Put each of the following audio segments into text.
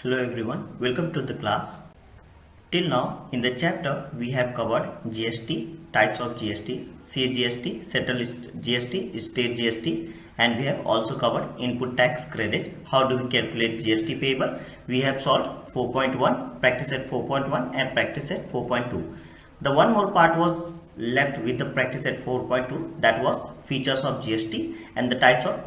Hello everyone, welcome to the class. Till now, in the chapter, we have covered GST, types of GSTs, CGST, central GST, state GST, and we have also covered input tax credit. How do we calculate GST payable? We have solved 4.1, practice at 4.1 and practice at 4.2. The one more part was left with the practice at 4.2, that was features of GST and the types of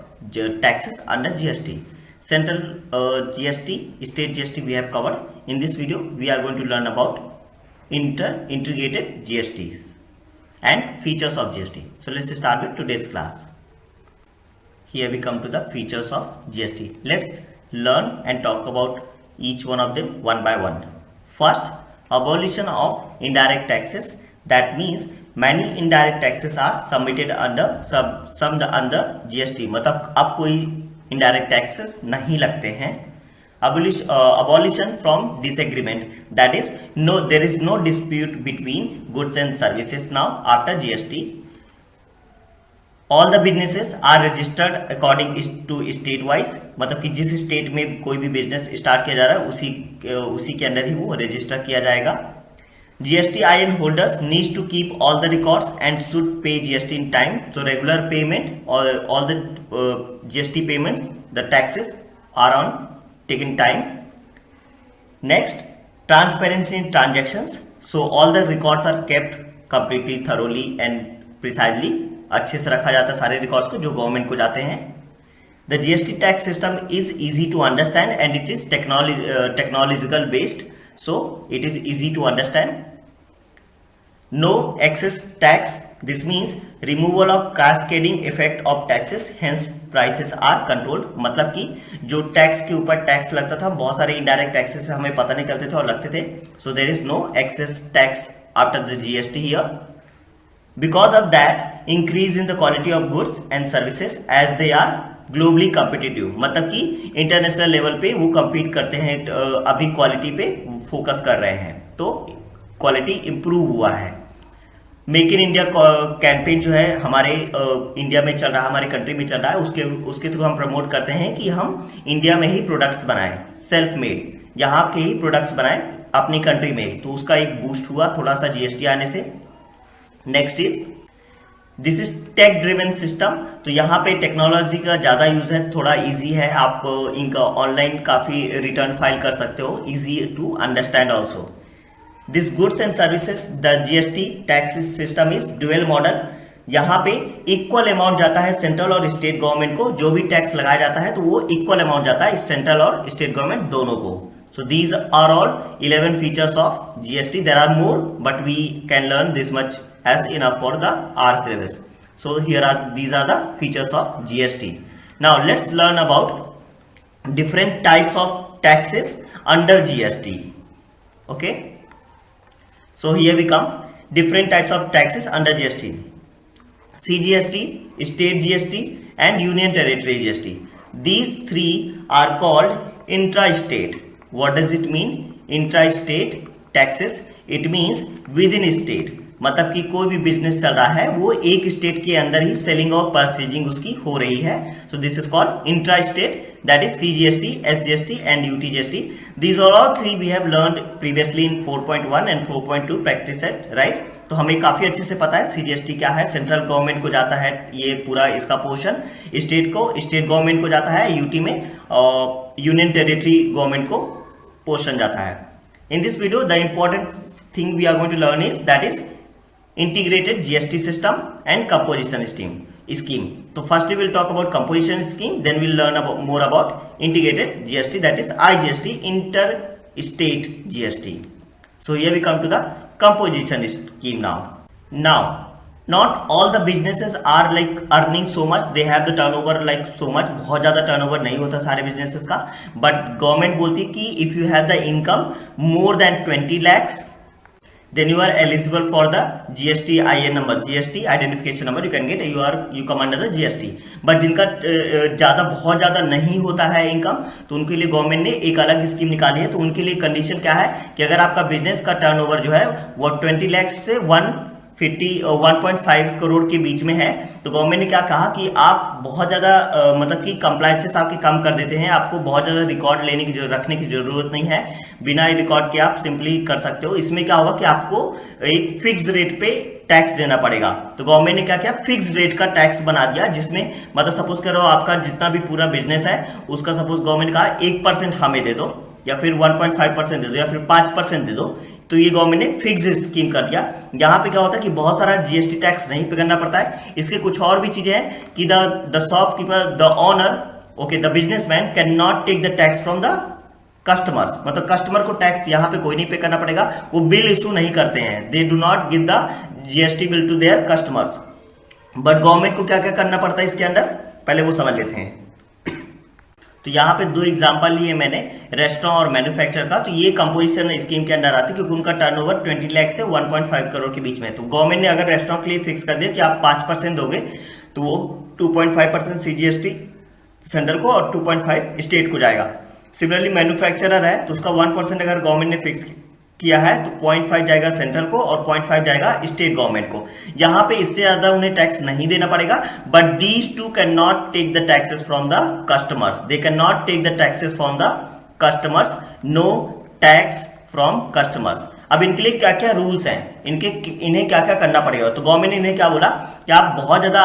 taxes under GST. Central GST, state GST we have covered. In this video, we are going to learn about integrated GST and features of GST. So let's start with today's class. Here we come to the features of GST. Let's learn and talk about each one of them one by one. First, abolition of indirect taxes. That means many indirect taxes are submitted under summed under GST. मतलब अब कोई indirect taxes नहीं लगते हैं. Abolition from disagreement, that is there is no dispute between goods and services now after GST. All the businesses are registered according to state wise, मतलब कि जिस state में कोई भी बिजनेस स्टार्ट किया जा रहा है उसी के अंदर ही वो रजिस्टर किया जाएगा. GSTIN holders needs to keep all the records and should pay GST in time. So regular payment or all the GST payments, the taxes are on taken time. Next, transparency in transactions. So all the records are kept completely, thoroughly and precisely. अच्छे से रखा जाता है सारे records को जो government को जाते हैं. The GST tax system is easy to understand and it is technological based. So it is easy to understand. No excess tax. This means removal of cascading effect of taxes. Hence prices are controlled. मतलब कि जो tax के ऊपर tax लगता था, बहुत सारे indirect taxes हमें पता नहीं चलते थे और लगते थे. So there is no excess tax after the GST here. Because of that, increase in the quality of goods and services as they are globally competitive, मतलब कि इंटरनेशनल लेवल पे वो कम्पीट करते हैं, अभी क्वालिटी पे फोकस कर रहे हैं, तो क्वालिटी इम्प्रूव हुआ है. मेक इन इंडिया कैंपेन जो है हमारे इंडिया में चल रहा है, हमारे कंट्री में चल रहा है, उसके थ्रू हम प्रमोट करते हैं कि हम इंडिया में ही प्रोडक्ट्स बनाएं, सेल्फ मेड, यहाँ के ही प्रोडक्ट्स बनाएं अपनी कंट्री में. तो उसका एक बूस्ट हुआ थोड़ा सा जीएसटी आने से. Next is this is tech driven system. तो यहाँ पे टेक्नोलॉजी का ज़्यादा यूज है, थोड़ा इजी है, आप इनका ऑनलाइन काफ़ी रिटर्न फाइल कर सकते हो, easy to understand also. This goods and services the GST tax system is dual model. यहाँ पे इक्वल अमाउंट जाता है सेंट्रल और स्टेट गवर्नमेंट को, जो भी टैक्स लगाया जाता है तो वो इक्वल अमाउंट जाता है सेंट्रल और स्टेट गवर्नमेंट दोनों को. So these are all 11 features of GST. There are more, but we can learn this much as enough for the our syllabus. So these are the features of GST. Now let's learn about different types of taxes under GST. Okay. So here we come. Different types of taxes under GST. CGST, State GST, and Union Territory GST. These three are called intra-state. What does it mean? Intra-state taxes. It means within state. मतलब कि कोई भी business चल रहा है वो एक state के अंदर ही सेलिंग और परचेजिंग उसकी हो रही है. So this is called intra state, that is CGST, SGST and UTGST. These are all three we have learned previously in 4.1 and 4.2 practice set, right? तो हमें काफी अच्छे से पता है CGST क्या है. सेंट्रल गवर्नमेंट को जाता है ये पूरा इसका पोर्शन, स्टेट गवर्नमेंट को जाता है यूटी में, और यूनियन टेरिटरी गवर्नमेंट को पोर्शन जाता है. In this video, the important thing we are going to learn is that is integrated GST system and composition scheme. So firstly we'll talk about composition scheme, then we'll learn more about integrated GST, that is IGST, interstate GST. So here we come to the composition scheme now. Not all the businesses are like earning so much, they have the turnover like so much. बहुत ज़्यादा turnover नहीं होता सारे businesses का, but government बोलती है कि if you have the income more than 20 lakhs, then you are eligible for the GSTIN number, GST identification number you can get, you come under the GST. But जिनका बहुत ज़्यादा नहीं होता है इनकम, तो उनके लिए गवर्नमेंट ने एक अलग स्कीम निकाली है. तो उनके लिए कंडीशन क्या है कि अगर आपका बिजनेस का टर्नओवर जो है वो 20 लाख से 1.5 करोड़ के बीच में है। तो गवर्नमेंट ने क्या कहा कि आप बहुत ज़्यादा मतलब कि कंप्लायंसेस आपके कम कर देते हैं, आपको बहुत ज़्यादा रिकॉर्ड लेने की रखने की ज़रूरत नहीं है, बिना रिकॉर्ड के आप सिंपली कर सकते हो। इसमें क्या होगा कि आपको एक फिक्स रेट पे टैक्स देना पड़ेगा। तो गवर्नमेंट ने क्या किया, फिक्स रेट का टैक्स बना दिया, जिसमें मतलब सपोज करो आपका जितना भी पूरा बिजनेस है उसका सपोज गवर्नमेंट ने कहा 1% हमें दे दो, या फिर 1.5% दे दो, या फिर 5% दे दो। तो ये गवर्नमेंट ने फिक्स स्कीम कर दिया। यहाँ पे क्या होता है कि बहुत सारा जीएसटी टैक्स नहीं पे करना पड़ता है। इसके कुछ और भी चीजें हैं कि the shopkeeper, the owner, okay, the businessman can not take the tax from the customers, मतलब कस्टमर को टैक्स यहाँ पे कोई नहीं पे करना पड़ेगा, वो बिल इशू नहीं करते हैं, they do not give the GST bill to their customers. But government को क्या क्या करना पड़ता है इसके अंदर, पहले वो समझ लेते हैं। तो यहाँ पे दो एग्जांपल लिए मैंने, रेस्टोरेंट और मैन्युफैक्चर का। तो ये कंपोजिशन स्कीम के अंदर आती है क्योंकि उनका टर्नओवर 20 लाख से 1.5 करोड़ के बीच में है। तो गवर्नमेंट ने अगर रेस्टोरेंट के लिए फिक्स कर दिया कि आप 5% दोगे तो वो 2.5% सीजीएसटी सेंट्रल को और 2.5 स्टेट को जाएगा। सिमिलरली मैन्युफैक्चरर है तो उसका 1% अगर गवर्नमेंट ने फिक्स किया है तो 0.5 जाएगा सेंट्रल को और 0.5 जाएगा स्टेट गवर्नमेंट को। यहाँ पे इससे ज्यादा उन्हें टैक्स नहीं देना पड़ेगा। But these two can not take the taxes from the customers, they can not take the taxes from the customers, no tax from customers. अब इनके लिए क्या क्या रूल्स हैं, इन्हें क्या क्या करना पड़ेगा। तो गवर्नमेंट ने इन्हें क्या बोला कि आप बहुत ज्यादा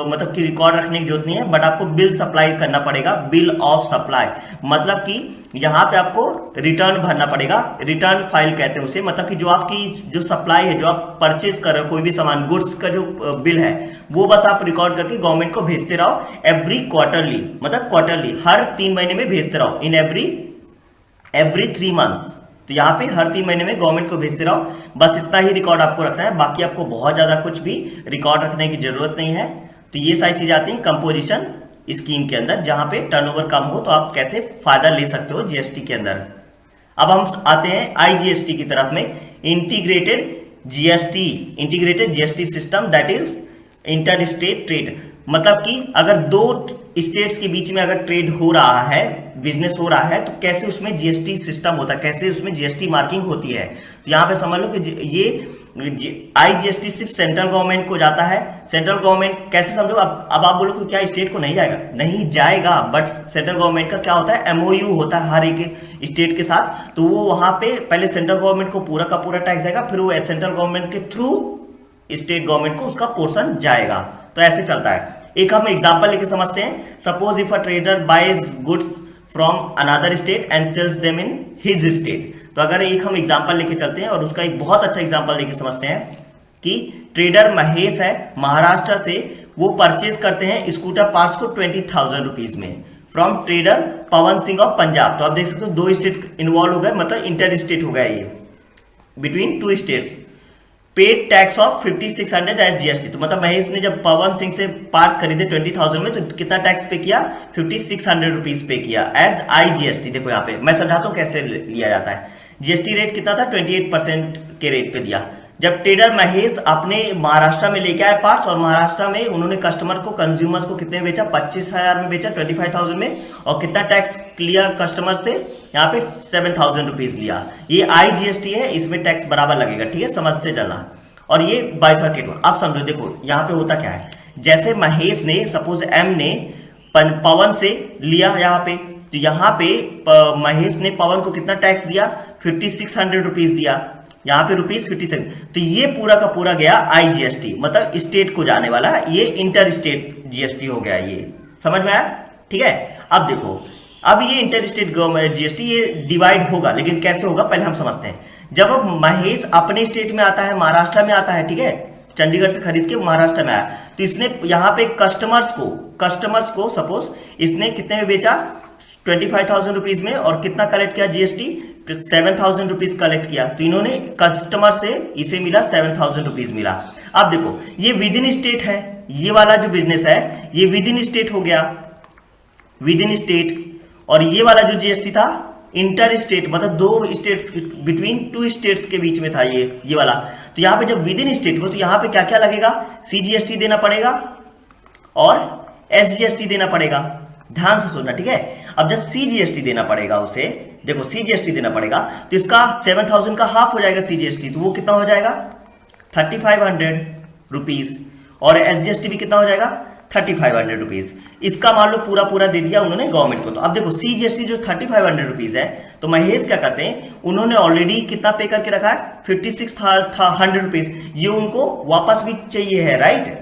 मतलब कि रिकॉर्ड रखने की जरूरत नहीं है, बट आपको बिल सप्लाई करना पड़ेगा, बिल ऑफ सप्लाई। मतलब कि यहाँ पे आपको रिटर्न भरना पड़ेगा, रिटर्न फाइल कहते हैं उसे। मतलब कि जो आपकी जो सप्लाई है, जो आप परचेज कर रहे हो कोई भी सामान, गुड्स का जो बिल है, वो बस आप रिकॉर्ड करके गवर्नमेंट को भेजते रहो एवरी क्वार्टरली, मतलब क्वार्टरली हर 3 महीने में भेजते रहो, इन एवरी 3 मंथ्स। तो यहाँ पे हर 3 महीने में गवर्नमेंट को भेजते रहो, बस इतना ही रिकॉर्ड आपको रखना है, बाकी आपको बहुत ज्यादा कुछ भी रिकॉर्ड रखने की जरूरत नहीं है। तो ये सारी चीजें आती हैं कंपोजिशन स्कीम के अंदर, जहां पे टर्नओवर कम हो तो आप कैसे फायदा ले सकते हो जीएसटी के अंदर। अब हम आते हैं आईजीएसटी की तरफ में, integrated GST system, that is inter state trade. मतलब कि अगर 2 स्टेट्स के बीच में अगर ट्रेड हो रहा है, बिजनेस हो रहा है, तो कैसे उसमें जीएसटी सिस्टम होता है, कैसे उसमें जीएसटी मार्किंग होती है। तो यहाँ पे समझ लो कि ये आईजीएसटी सिर्फ सेंट्रल गवर्नमेंट को जाता है। सेंट्रल गवर्नमेंट कैसे समझो, अब आप बोलो कि क्या स्टेट को नहीं जाएगा, नहीं जाएगा, बट सेंट्रल गवर्नमेंट का क्या होता है, एमओयू होता है हर एक स्टेट के साथ। तो वो वहां पे पहले सेंट्रल गवर्नमेंट को पूरा का पूरा टैक्स जाएगा, फिर वो सेंट्रल गवर्नमेंट के थ्रू स्टेट गवर्नमेंट को उसका पोर्शन जाएगा। तो ऐसे चलता है। एक हम एग्जांपल लेके समझते हैं। Suppose if a trader buys goods from another state and sells them in his state. तो अगर एक हम एग्जांपल लेके चलते हैं और उसका एक बहुत अच्छा एग्जांपल लेके समझते हैं कि ट्रेडर महेश है महाराष्ट्र से, वो परचेज करते हैं स्कूटर पार्ट्स को 20,000 रुपीज में from trader Pawan Singh of Punjab. तो आप देख सकते हो 2 स्टेट इन्वॉल्व हो गए, मतलब इंटर स्टेट हो गया ये, between 2 states. Paid tax of 5600 as GST. तो मतलब महेश ने जब पवन सिंह से पार्ट्स खरीदे 20,000 में, तो कितना टैक्स पे किया, 5600 रुपीज पे किया एज आईजीएसटी। देखो यहाँ पे मैं समझाता हूँ कैसे लिया जाता है। जीएसटी रेट कितना था, 28% के रेट पे दिया। जब ट्रेडर महेश अपने महाराष्ट्र में लेके आए पार्ट्स, और महाराष्ट्र में उन्होंने कस्टमर को, कंज्यूमर्स को कितने में बेचा, 25,000 में बेचा, 25,000 में, और कितना टैक्स लिया कस्टमर से, यहाँ पे 7,000 रुपीज लिया। ये आईजीएसटी है, इसमें टैक्स बराबर लगेगा, ठीक है, समझते चलना। और ये बाइफरकेट हो। अब समझो, देखो यहाँ पे होता क्या है, जैसे महेश ने, सपोज एम ने पवन से लिया यहाँ पे, तो यहाँ पे महेश ने पवन को कितना टैक्स दिया, 5600 रुपीज दिया, यहाँ पे ₹56। तो ये पूरा का पूरा गया आईजीएसटी, मतलब स्टेट को जाने वाला, ये इंटर स्टेट जीएसटी हो गया। ये समझ में आया, ठीक है। अब देखो, अब ये इंटर स्टेट जीएसटी ये डिवाइड होगा, लेकिन कैसे होगा पहले हम समझते हैं। जब अब महेश अपने स्टेट में आता है, महाराष्ट्र में आता है, ठीक है, चंडीगढ़ से खरीद के महाराष्ट्र में आया, तो इसने यहाँ पे कस्टमर्स को सपोज इसने कितने में बेचा, 25,000 रुपीज में, और कितना कलेक्ट किया जीएसटी, 7,000 रुपीज कलेक्ट किया। तो इन्होंने कस्टमर से इसे मिला 7,000 रुपीज मिला। अब देखो, ये विद इन स्टेट है, ये वाला जो बिजनेस है ये विद इन स्टेट हो गया, विद इन स्टेट। और ये वाला जो जीएसटी था इंटर स्टेट, मतलब 2 स्टेट्स, बिटवीन 2 स्टेट्स के बीच में था ये वाला। तो यहाँ पे जब विद इन स्टेट हो, तो यहाँ पे क्या क्या लगेगा, सीजीएसटी देना पड़ेगा और एसजीएसटी देना पड़ेगा। ध्यान से सुनना, ठीक है। अब जब सीजीएसटी देना पड़ेगा उसे, देखो सीजीएसटी देना पड़ेगा, तो इसका 7,000 का हाफ हो जाएगा सीजीएसटी, तो वो कितना हो जाएगा, 3500 रुपीज, और SGST भी कितना हो जाएगा 3500 रुपीज। इसका मान लो पूरा पूरा दे दिया उन्होंने गवर्नमेंट को। तो अब देखो CGST जो 3500 रुपीज है, तो महेश क्या करते हैं, उन्होंने ऑलरेडी कितना पे करके रखा है 5600 रुपीज, ये उनको वापस भी चाहिए है, राइट।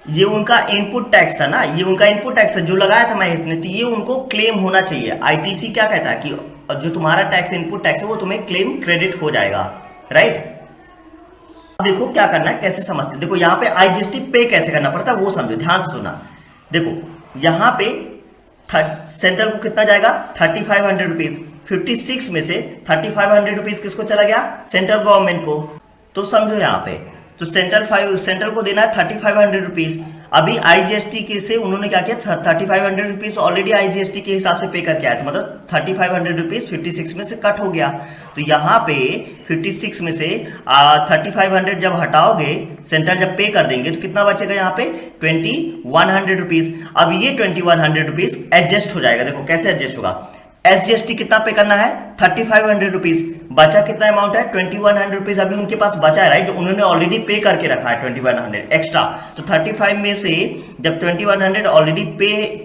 ये उनका इनपुट टैक्स था ना, ये उनका इनपुट टैक्स है जो लगाया था महेश ने, तो ये उनको क्लेम होना चाहिए। ITC क्या कहता है कि जो तुम्हारा टैक्स इनपुट टैक्स है वो तुम्हें क्लेम क्रेडिट हो जाएगा, राइट। देखो क्या करना है, कैसे समझते, देखो यहाँ पे IGST पे कैसे करना पड़ता है वो समझो, ध्यान से सुना। देखो यहाँ पे सेंट्रल को कितना जाएगा 3500 रुपीज, 56 में से 3500 रुपीज किसको चला गया, सेंट्रल गवर्नमेंट को। तो समझो यहाँ पे, तो सेंट्रल को देना है 3500 रुपीज। अभी IGST के से उन्होंने क्या किया, 3500 रुपीज ऑलरेडी IGST के हिसाब से पे करके आया था, मतलब 3500 रुपीज 56 में से कट हो गया। तो यहाँ पे 56 में से 3500 जब हटाओगे, सेंट्रल जब पे कर देंगे, तो कितना बचेगा यहाँ पे 2100 रुपीज। अब ये 2100 रुपीज एडजस्ट हो जाएगा। देखो कैसे एडजस्ट होगा, SGST कितना पे करना है 3500 रुपीज, बचा कितना अमाउंट है 2100 रुपीज अभी उनके पास बचा है, राइट, जो उन्होंने ऑलरेडी पे करके रखा है 2100 एक्स्ट्रा। तो 35 में से जब 2100 ऑलरेडी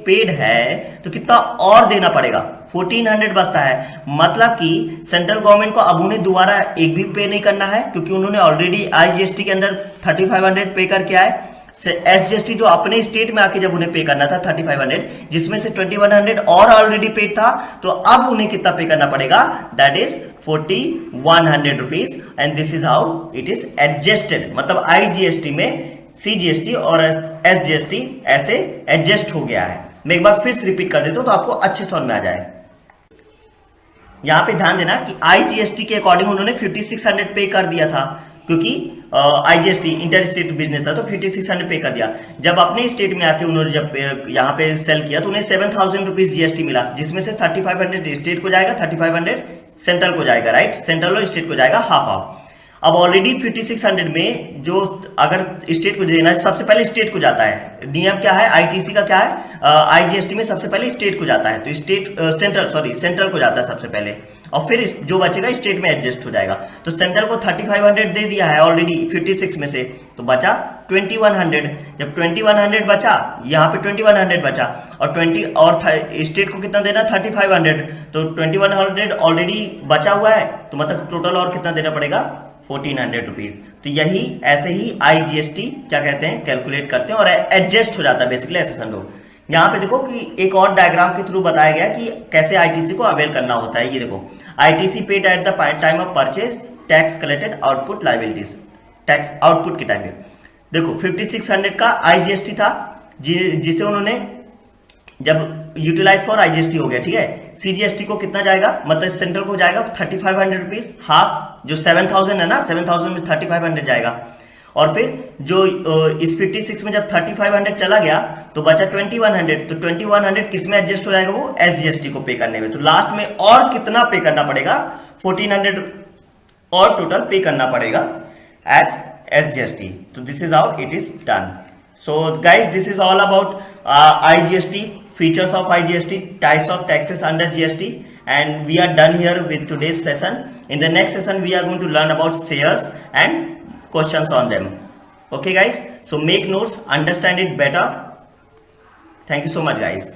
पेड है, तो कितना और देना पड़ेगा 1400 बचता है। मतलब कि सेंट्रल गवर्नमेंट को अब उन्हें दोबारा एक भी पे नहीं करना है, क्योंकि उन्होंने ऑलरेडी IGST के अंदर 3500 पे करके आए। SGST जो अपने स्टेट में आके जब उन्हें पे करना था 3500, जिसमें से 2100 और ऑलरेडी पेड था, तो अब उन्हें कितना पे करना पड़ेगा, that is 4100 rupees, and this is how it is adjusted. मतलब IGST में CGST और SGST ऐसे एडजस्ट हो गया है। मैं एक बार फिर से रिपीट कर देता हूं तो आपको अच्छे समझ में आ जाए। यहां पे ध्यान देना कि IGST के अकॉर्डिंग उन्होंने 5600 पे कर दिया था, क्योंकि IGST इंटर स्टेट बिजनेस था, तो 5600 पे कर दिया। जब अपने स्टेट में आके उन्होंने जब यहाँ पे सेल किया, तो उन्हें 7000 रुपीज GST मिला, जिसमें से 3500 स्टेट को जाएगा, 3500 सेंट्रल को जाएगा, राइट, सेंट्रल और स्टेट को जाएगा हाफ हाफ। अब ऑलरेडी 5600 में जो अगर स्टेट को देना है, सबसे पहले स्टेट को जाता है। नियम क्या है ITC का, क्या है, IGST में सबसे पहले स्टेट को जाता है, तो सेंट्रल को जाता है सबसे पहले, और फिर जो बचेगा स्टेट में एडजस्ट हो जाएगा। तो सेंट्रल को 3500 दे दिया है ऑलरेडी 56 में से, तो बचा 2100। जब 2100 बचा, यहाँ पे 2100 बचा, और 20 और स्टेट को कितना देना 3500, तो 2100 ऑलरेडी बचा हुआ है, तो मतलब टोटल और कितना देना पड़ेगा 1400 रुपीज। तो यही ऐसे ही IGST क्या कहते हैं, कैलकुलेट करते हैं और एडजस्ट हो जाता है, बेसिकली ऐसे समझो। यहाँ पे देखो कि एक और डायग्राम के थ्रू बताया गया कि कैसे ITC को अवेल करना होता है। ये देखो, ITC paid at the time of purchase, tax collected, output liabilities, tax output के टाइम पे। देखो 5600 का IGST था, जिसे उन्होंने जब यूटिलाइज फॉर IGST हो गया, ठीक है। CGST को कितना जाएगा, मतलब सेंट्रल को जाएगा 3500 रुपीज, हाफ जो 7000 है ना, 7000 में 3500 जाएगा। और फिर जो इस 56 में जब 3500 चला गया, तो बचा 2100, तो 2100 किस में एडजस्ट हो जाएगा, वो SGST को पे करने में। तो लास्ट में और कितना पे करना पड़ेगा, 1400 और टोटल पे करना पड़ेगा एज SGST। तो this is how it is done. So guys, this is all about IGST, features of IGST, types of taxes under GST, and we are done here with today's session. In the next session we are going to learn about shares and questions on them. Okay guys, so make notes, understand it better. Thank you so much guys.